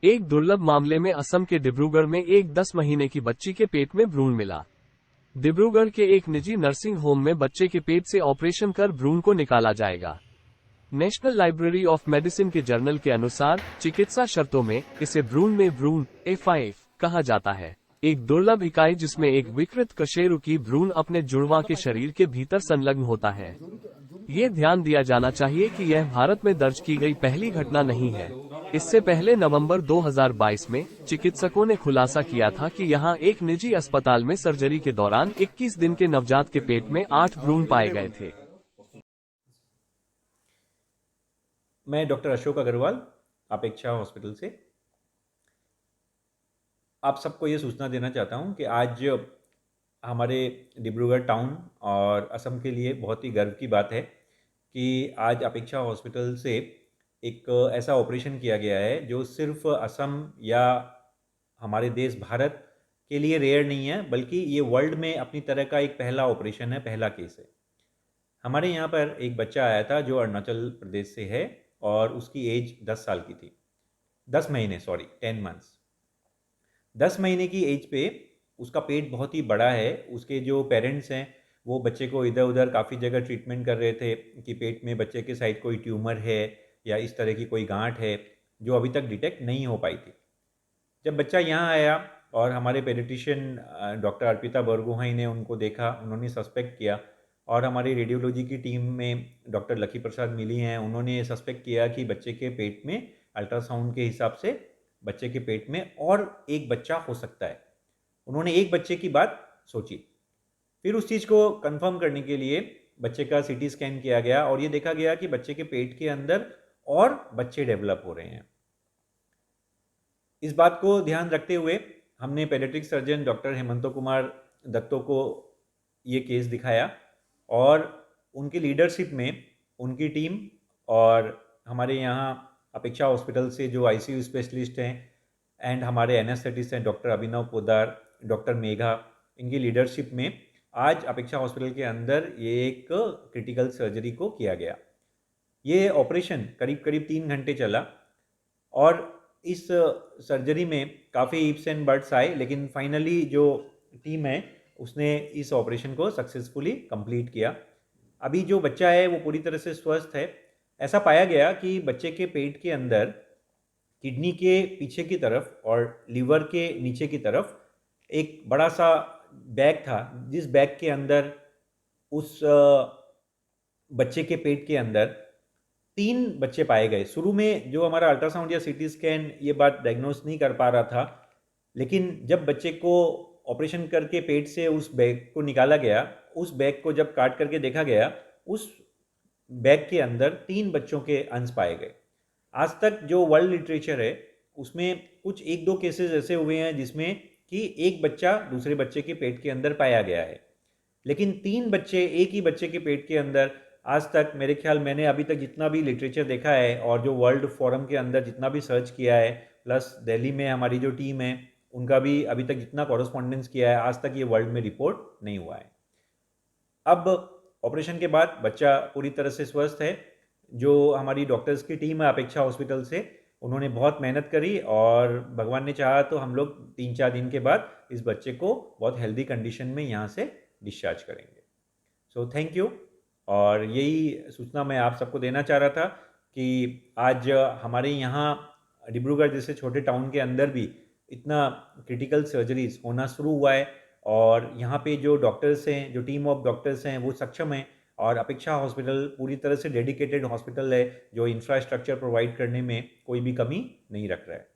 एक दुर्लभ मामले में असम के डिब्रूगढ़ में एक 10 महीने की बच्ची के पेट में भ्रूण मिला। डिब्रूगढ़ के एक निजी नर्सिंग होम में बच्चे के पेट से ऑपरेशन कर भ्रूण को निकाला जाएगा। नेशनल लाइब्रेरी ऑफ मेडिसिन के जर्नल के अनुसार चिकित्सा शर्तों में इसे भ्रूण में भ्रूण FIF कहा जाता है। एक दुर्लभ इकाई जिसमें एक विकृत कशेरुकी भ्रूण अपने जुड़वा के शरीर के भीतर संलग्न होता है। ये ध्यान दिया जाना चाहिए कि यह भारत में दर्ज की गई पहली घटना नहीं है। इससे पहले नवंबर 2022 में चिकित्सकों ने खुलासा किया था कि यहां एक निजी अस्पताल में सर्जरी के दौरान 21 दिन के नवजात के पेट में 8 भ्रूण पाए गए थे। मैं डॉक्टर अशोक अग्रवाल अपेक्षा हॉस्पिटल से आप सबको ये सूचना देना चाहता हूँ कि आज हमारे डिब्रूगढ़ टाउन और असम के लिए बहुत ही गर्व की बात है कि आज अपेक्षा हॉस्पिटल से एक ऐसा ऑपरेशन किया गया है जो सिर्फ असम या हमारे देश भारत के लिए रेयर नहीं है, बल्कि ये वर्ल्ड में अपनी तरह का एक पहला ऑपरेशन है, पहला केस है। हमारे यहाँ पर एक बच्चा आया था जो अरुणाचल प्रदेश से है और उसकी एज 10 साल की थी, 10 महीने, सॉरी 10 मंथ्स। 10 महीने की एज पे उसका पेट बहुत ही बड़ा है। उसके जो पेरेंट्स हैं वो बच्चे को इधर उधर काफ़ी जगह ट्रीटमेंट कर रहे थे कि पेट में बच्चे के साइड कोई ट्यूमर है या इस तरह की कोई गांठ है जो अभी तक डिटेक्ट नहीं हो पाई थी। जब बच्चा यहाँ आया और हमारे पेडिट्रिशियन डॉक्टर अर्पिता बरगोहाई ने उनको देखा, उन्होंने सस्पेक्ट किया और हमारी रेडियोलॉजी की टीम में डॉक्टर लकी प्रसाद मिली हैं, उन्होंने सस्पेक्ट किया कि बच्चे के पेट में अल्ट्रासाउंड के हिसाब से बच्चे के पेट में और एक बच्चा हो सकता है। उन्होंने एक बच्चे की बात सोची। फिर उस चीज़ को कंफर्म करने के लिए बच्चे का CT स्कैन किया गया और ये देखा गया कि बच्चे के पेट के अंदर और बच्चे डेवलप हो रहे हैं। इस बात को ध्यान रखते हुए हमने paediatric surgeon doctor Himanta Kumar दत्तो को ये केस दिखाया और उनकी लीडरशिप में उनकी टीम और हमारे यहाँ अपेक्षा हॉस्पिटल से जो ICU स्पेशलिस्ट हैं एंड हमारे एनेस्थेटिस्ट हैं डॉक्टर अभिनव पोदार, डॉक्टर मेघा, इनकी लीडरशिप में आज अपेक्षा हॉस्पिटल के अंदर ये एक क्रिटिकल सर्जरी को किया गया। ये ऑपरेशन करीब करीब 3 घंटे चला और इस सर्जरी में काफ़ी इप्स एंड बट्स आए, लेकिन फाइनली जो टीम है उसने इस ऑपरेशन को सक्सेसफुली कंप्लीट किया। अभी जो बच्चा है वो पूरी तरह से स्वस्थ है। ऐसा पाया गया कि बच्चे के पेट के अंदर किडनी के पीछे की तरफ और लीवर के नीचे की तरफ एक बड़ा सा बैग था, जिस बैग के अंदर उस बच्चे के पेट के अंदर 3 बच्चे पाए गए। शुरू में जो हमारा अल्ट्रासाउंड या CT स्कैन ये बात डायग्नोस नहीं कर पा रहा था, लेकिन जब बच्चे को ऑपरेशन करके पेट से उस बैग को निकाला गया, उस बैग को जब काट करके देखा गया, उस बैग के अंदर 3 बच्चों के अंश पाए गए। आज तक जो वर्ल्ड लिटरेचर है उसमें कुछ 1-2 केसेस ऐसे हुए हैं जिसमें कि एक बच्चा दूसरे बच्चे के पेट के अंदर पाया गया है, लेकिन 3 बच्चे एक ही बच्चे के पेट के अंदर आज तक, मेरे ख्याल मैंने अभी तक जितना भी लिटरेचर देखा है और जो वर्ल्ड फोरम के अंदर जितना भी सर्च किया है, प्लस दिल्ली में हमारी जो टीम है उनका भी अभी तक जितना कॉरेस्पॉन्डेंस किया है, आज तक ये वर्ल्ड में रिपोर्ट नहीं हुआ है। अब ऑपरेशन के बाद बच्चा पूरी तरह से स्वस्थ है। जो हमारी डॉक्टर्स की टीम है अपेक्षा हॉस्पिटल से, उन्होंने बहुत मेहनत करी और भगवान ने चाहा तो हम लोग 3-4 दिन के बाद इस बच्चे को बहुत हेल्दी कंडीशन में यहाँ से डिस्चार्ज करेंगे। So thank you. और यही सूचना मैं आप सबको देना चाह रहा था कि आज हमारे यहाँ डिब्रूगढ़ जैसे छोटे टाउन के अंदर भी इतना क्रिटिकल सर्जरीज होना शुरू हुआ है और यहाँ पे जो डॉक्टर्स हैं, जो टीम ऑफ डॉक्टर्स हैं वो सक्षम हैं और अपेक्षा हॉस्पिटल पूरी तरह से डेडिकेटेड हॉस्पिटल है जो इंफ्रास्ट्रक्चर प्रोवाइड करने में कोई भी कमी नहीं रख रहा है।